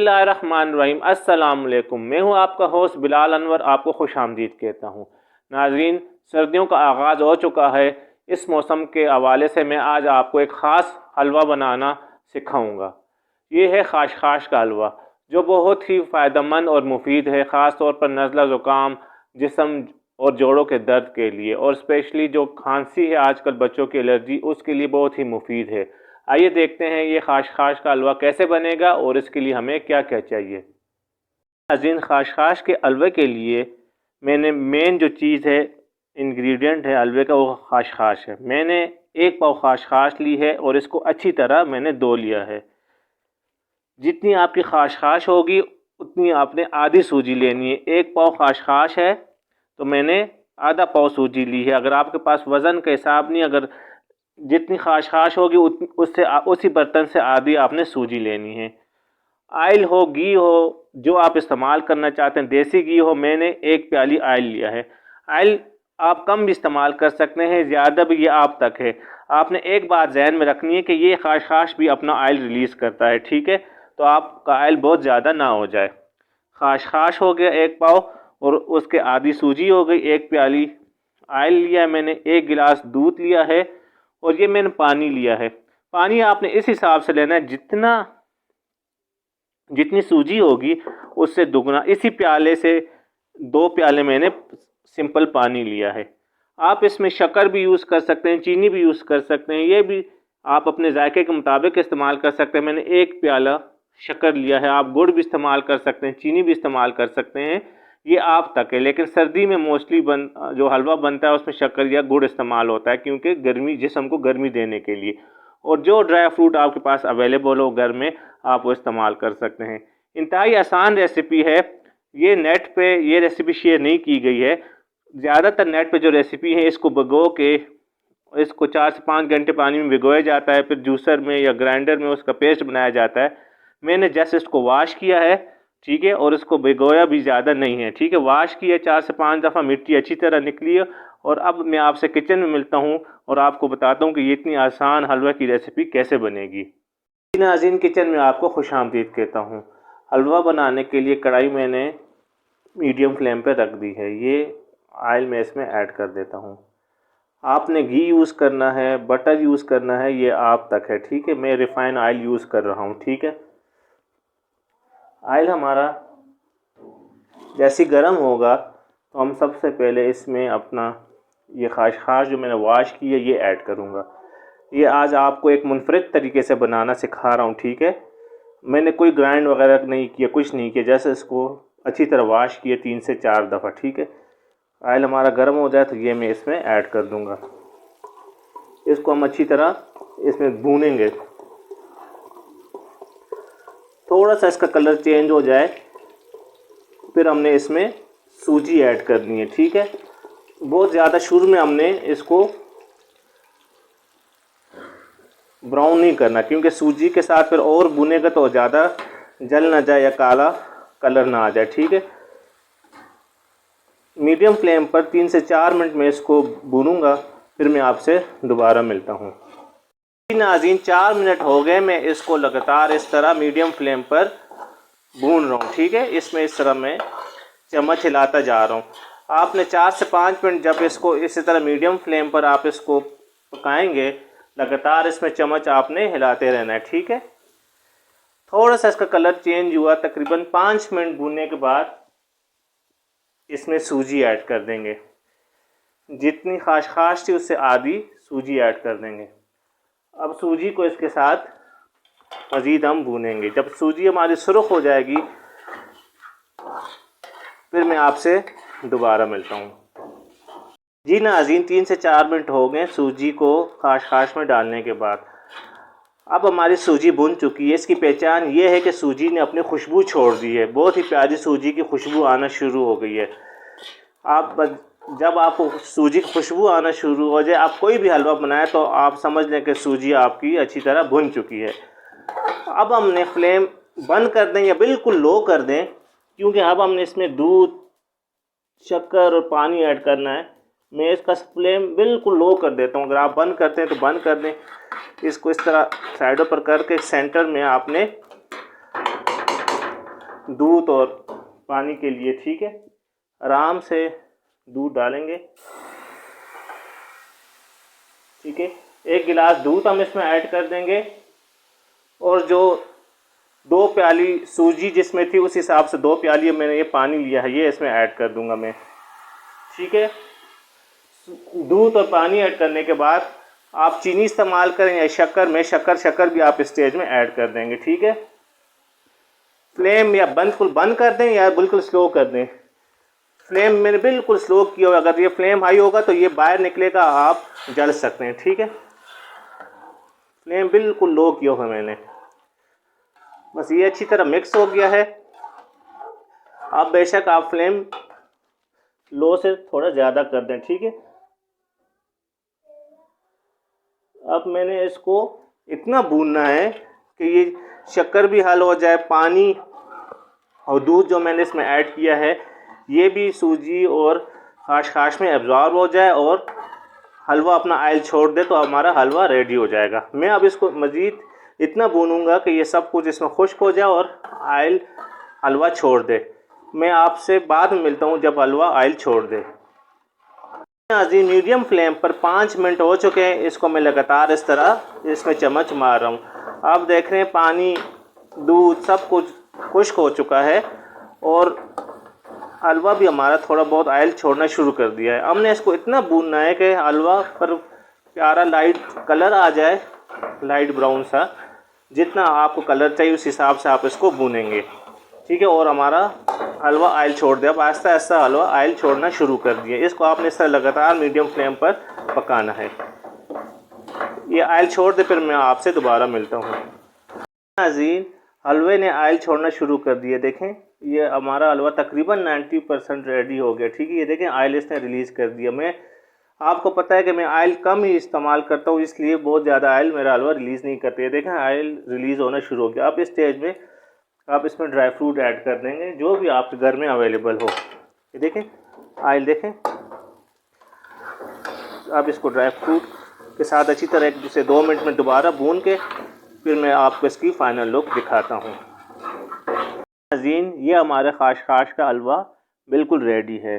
बिस्मिल्लाहिर्रहमानिर्रहीम। अस्सलाम वालेकुम। मैं हूं आपका होस्ट बिलाल अनवर, आपको खुश आमदीद कहता हूं। नाज़रीन, सर्दियों का आगाज़ हो चुका है। इस मौसम के हवाले से मैं आज आपको एक ख़ास हलवा बनाना सिखाऊंगा। ये है खाशखाश का हलवा, जो बहुत ही फ़ायदेमंद और मुफीद है, ख़ास तौर पर नज़ला ज़ुकाम, जिस्म और जोड़ों के दर्द के लिए, और स्पेशली जो खांसी है आजकल बच्चों की एलर्जी, उसके लिए बहुत ही मुफीद है। आइए देखते हैं ये खाशखाश का हलवा कैसे बनेगा और इसके लिए हमें क्या क्या चाहिए। नाज़रीन, खाशखाश के हलवे के लिए मैंने मेन जो चीज़ है, इंग्रेडिएंट है हलवे का, वो खाशखाश है। मैंने 1 पाव खाशखाश ली है और इसको अच्छी तरह मैंने धो लिया है। जितनी आपकी खाशखाश होगी उतनी आपने आधी सूजी लेनी है। 1 पाव खाशखाश है तो मैंने आधा पाव सूजी ली है। अगर आपके पास वज़न का हिसाब नहीं, अगर जितनी खाशखाश होगी उससे उसी बर्तन से आधी आपने सूजी लेनी है। आयल हो, घी हो, जो आप इस्तेमाल करना चाहते हैं, देसी घी हो, मैंने 1 प्याली आयल लिया है। आयल आप कम भी इस्तेमाल कर सकते हैं, ज़्यादा भी, ये आप तक है। आपने एक बात जहन में रखनी है कि ये खाशखाश भी अपना आयल रिलीज़ करता है, ठीक है? तो आपका आयल बहुत ज़्यादा ना हो जाए। खाशखाश हो गया 1 पाव और उसके आधी सूजी हो गई। 1 प्याली आयल लिया है मैंने, 1 गिलास दूध लिया है और ये मैंने पानी लिया है। पानी आपने इस हिसाब से लेना है जितनी सूजी होगी उससे दुगना। इसी प्याले से 2 प्याले मैंने सिंपल पानी लिया है। आप इसमें शक्कर भी यूज़ कर सकते हैं, चीनी भी यूज़ कर सकते हैं, ये भी आप अपने जायके के मुताबिक इस्तेमाल कर सकते हैं। मैंने 1 प्याला शक्कर लिया है। आप गुड़ भी इस्तेमाल कर सकते हैं, चीनी भी इस्तेमाल कर सकते हैं, ये आप तक है। लेकिन सर्दी में मोस्टली जो हलवा बनता है उसमें शक्कर या गुड़ इस्तेमाल होता है, क्योंकि गर्मी, जिस्म को गर्मी देने के लिए। और जो ड्राई फ्रूट आपके पास अवेलेबल हो घर में, आप वो इस्तेमाल कर सकते हैं। इंतहाई आसान रेसिपी है। ये नेट पे ये रेसिपी शेयर नहीं की गई है। ज़्यादातर नेट पे जो रेसिपी है, इसको भिगो के इसको 4 से 5 घंटे पानी में भिगोया जाता है, फिर जूसर में या ग्राइंडर में उसका पेस्ट बनाया जाता है। मैंने जस्ट इसको वॉश किया है, ठीक है, और इसको भिगोया भी ज़्यादा नहीं है, ठीक है। वॉश किया 4 से 5 दफ़ा, मिट्टी अच्छी तरह निकली है। और अब मैं आपसे किचन में मिलता हूँ और आपको बताता हूँ कि ये इतनी आसान हलवा की रेसिपी कैसे बनेगी। नाज़रीन, किचन में आपको खुशामदीद कहता हूँ। हलवा बनाने के लिए कढ़ाई मैंने मीडियम फ्लेम पर रख दी है। ये ऑयल मैं इसमें ऐड कर देता हूँ। आपने घी यूज़ करना है, बटर यूज़ करना है, ये आप तक है, ठीक है। मैं रिफ़ाइन ऑयल यूज़ कर रहा हूँ, ठीक है। ऑयल हमारा जैसे गर्म होगा तो हम सबसे पहले इसमें अपना ये खाशखाश जो मैंने वॉश की है ये ऐड करूँगा। ये आज आपको एक मुनफरिद तरीके से बनाना सिखा रहा हूँ, ठीक है। मैंने कोई ग्राइंड वगैरह नहीं किया, कुछ नहीं किया, जैसे इसको अच्छी तरह वॉश किए 3 से 4 दफ़ा, ठीक है। ऑयल हमारा गर्म हो जाए तो ये मैं इसमें ऐड कर दूँगा। इसको हम अच्छी तरह इसमें भूनेंगे। थोड़ा सा इसका कलर चेंज हो जाए फिर हमने इसमें सूजी ऐड करनी है, ठीक है। बहुत ज़्यादा शुरू में हमने इसको ब्राउन नहीं करना, क्योंकि सूजी के साथ फिर और भुनेगा तो ज़्यादा जल ना जाए या काला कलर ना आ जाए, ठीक है। मीडियम फ्लेम पर 3 से 4 मिनट में इसको भूनूंगा, फिर मैं आपसे दोबारा मिलता हूँ। नाज़रीन, 4 मिनट हो गए, मैं इसको लगातार इस तरह मीडियम फ्लेम पर भून रहा हूँ, ठीक है। इसमें इस तरह मैं चम्मच हिलाता जा रहा हूँ। आपने 4 से 5 मिनट जब इसको इसी तरह मीडियम फ्लेम पर आप इसको पकाएंगे, लगातार इसमें चम्मच आपने हिलाते रहना है, ठीक है। थोड़ा सा इसका कलर चेंज हुआ, तकरीबन 5 मिनट भूनने के बाद इसमें सूजी ऐड कर देंगे। जितनी खाशखाश थी उससे आधी सूजी ऐड कर देंगे। अब सूजी को इसके साथ मज़ीद हम भूनेंगे। जब सूजी हमारी सुर्ख हो जाएगी फिर मैं आपसे दोबारा मिलता हूँ। जी नाज़रीन, 3 से 4 मिनट हो गए सूजी को खाशखाश में डालने के बाद। अब हमारी सूजी भुन चुकी है। इसकी पहचान ये है कि सूजी ने अपनी खुशबू छोड़ दी है। बहुत ही प्यारी सूजी की खुशबू आना शुरू हो गई है। जब आपको सूजी की खुशबू आना शुरू हो जाए, आप कोई भी हलवा बनाएं तो आप समझ लें कि सूजी आपकी अच्छी तरह भुन चुकी है। अब हमने फ्लेम बंद कर दें या बिल्कुल लो कर दें, क्योंकि अब हमने इसमें दूध, शक्कर और पानी ऐड करना है। मैं इसका फ्लेम बिल्कुल लो कर देता हूँ। अगर आप बंद करते हैं तो बंद कर दें। इसको इस तरह साइडों पर करके सेंटर में आपने दूध और पानी के लिए, ठीक है। आराम से दूध डालेंगे, ठीक है। 1 गिलास दूध हम इसमें ऐड कर देंगे और जो 2 प्याली सूजी जिसमें थी उस हिसाब से 2 प्याली मैंने ये पानी लिया है, ये इसमें ऐड कर दूंगा मैं, ठीक है। दूध और पानी ऐड करने के बाद आप चीनी इस्तेमाल करें या शक्कर में, शक्कर भी आप स्टेज में ऐड कर देंगे, ठीक है। फ्लेम या बिल्कुल बंद कर दें या बिल्कुल स्लो कर दें। फ्लेम मैंने बिल्कुल स्लो किया होगा, अगर ये फ्लेम हाई होगा तो ये बाहर निकलेगा, आप जल सकते हैं, ठीक है। फ्लेम बिल्कुल लो किया है मैंने। बस ये अच्छी तरह मिक्स हो गया है। अब बेशक आप फ्लेम लो से थोड़ा ज़्यादा कर दें, ठीक है। अब मैंने इसको इतना भूनना है कि ये शक्कर भी हल हो जाए, पानी और दूध जो मैंने इसमें ऐड किया है ये भी सूजी और खाश में एब्जॉर्ब हो जाए और हलवा अपना ऑयल छोड़ दे, तो हमारा हलवा रेडी हो जाएगा। मैं अब इसको मज़ीद इतना भूनूंगा कि ये सब कुछ इसमें खुश्क हो जाए और ऑयल हलवा छोड़ दे। मैं आपसे बाद में मिलता हूँ जब हलवा ऑयल छोड़ दे। नाज़रीन, मीडियम फ्लेम पर 5 मिनट हो चुके हैं। इसको मैं लगातार इस तरह इसमें चम्मच मार रहा हूँ। आप देख रहे हैं पानी, दूध सब कुछ खुश्क हो चुका है और हलवा भी हमारा थोड़ा बहुत ऑयल छोड़ना शुरू कर दिया है। हमने इसको इतना भूनना है कि हलवा पर प्यारा लाइट कलर आ जाए, लाइट ब्राउन सा। जितना आपको कलर चाहिए उस हिसाब से आप इसको भूनेंगे, ठीक है। और हमारा हलवा ऑयल छोड़ दिया। अब आहिस्ता आहिस्ता हलवा ऑयल छोड़ना शुरू कर दिया। इसको आपने इस तरह लगातार मीडियम फ्लेम पर पकाना है। ये ऑयल छोड़ दे, फिर मैं आपसे दोबारा मिलता हूँ। नाज़रीन, हलवे ने ऑयल छोड़ना शुरू कर दिया। देखें, ये हमारा हलवा तकरीबन 90% रेडी हो गया, ठीक है। ये देखें ऑयल इसने रिलीज़ कर दिया। मैं आपको पता है कि मैं ऑयल कम ही इस्तेमाल करता हूँ, इसलिए बहुत ज़्यादा ऑयल मेरा हलवा रिलीज़ नहीं करते। देखें ऑयल रिलीज़ होना शुरू हो गया। अब इस स्टेज में आप इसमें ड्राई फ्रूट ऐड कर देंगे जो भी आपके घर में अवेलेबल हो। ये देखें ऑयल, देखें। आप इसको ड्राई फ्रूट के साथ अच्छी तरह 1 से 2 मिनट में दोबारा भून के फिर मैं आपको इसकी फ़ाइनल लुक दिखाता हूँ। नाज़रीन, ये हमारा खाश का हलवा बिल्कुल रेडी है।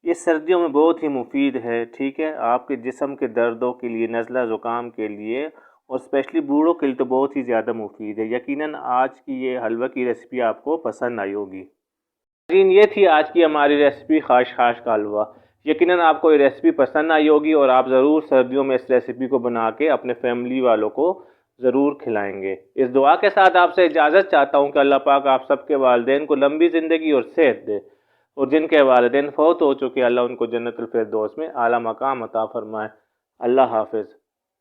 ये सर्दियों में बहुत ही मुफीद है, ठीक है। आपके जिस्म के दर्दों के लिए, नज़ला ज़ुकाम के लिए और स्पेशली बूढ़ों के लिए तो बहुत ही ज़्यादा मुफीद है। यकीनन आज की ये हलवा की रेसिपी आपको पसंद आई होगी। नाज़रीन, ये थी आज की हमारी रेसिपी खाश का हलवा। यकीनन आपको ये रेसिपी पसंद आई होगी और आप ज़रूर सर्दियों में इस रेसिपी को बना के अपने फैमिली वालों को ज़रूर खिलाएंगे। इस दुआ के साथ आपसे इजाज़त चाहता हूँ कि अल्लाह पाक आप सबके वालिदैन को लंबी ज़िंदगी और सेहत दे और जिनके वालिदैन फौत हो चुके अल्लाह उनको जन्नतुल फिरदौस में आला मकाम अता फरमाए। अल्लाह हाफ़िज़।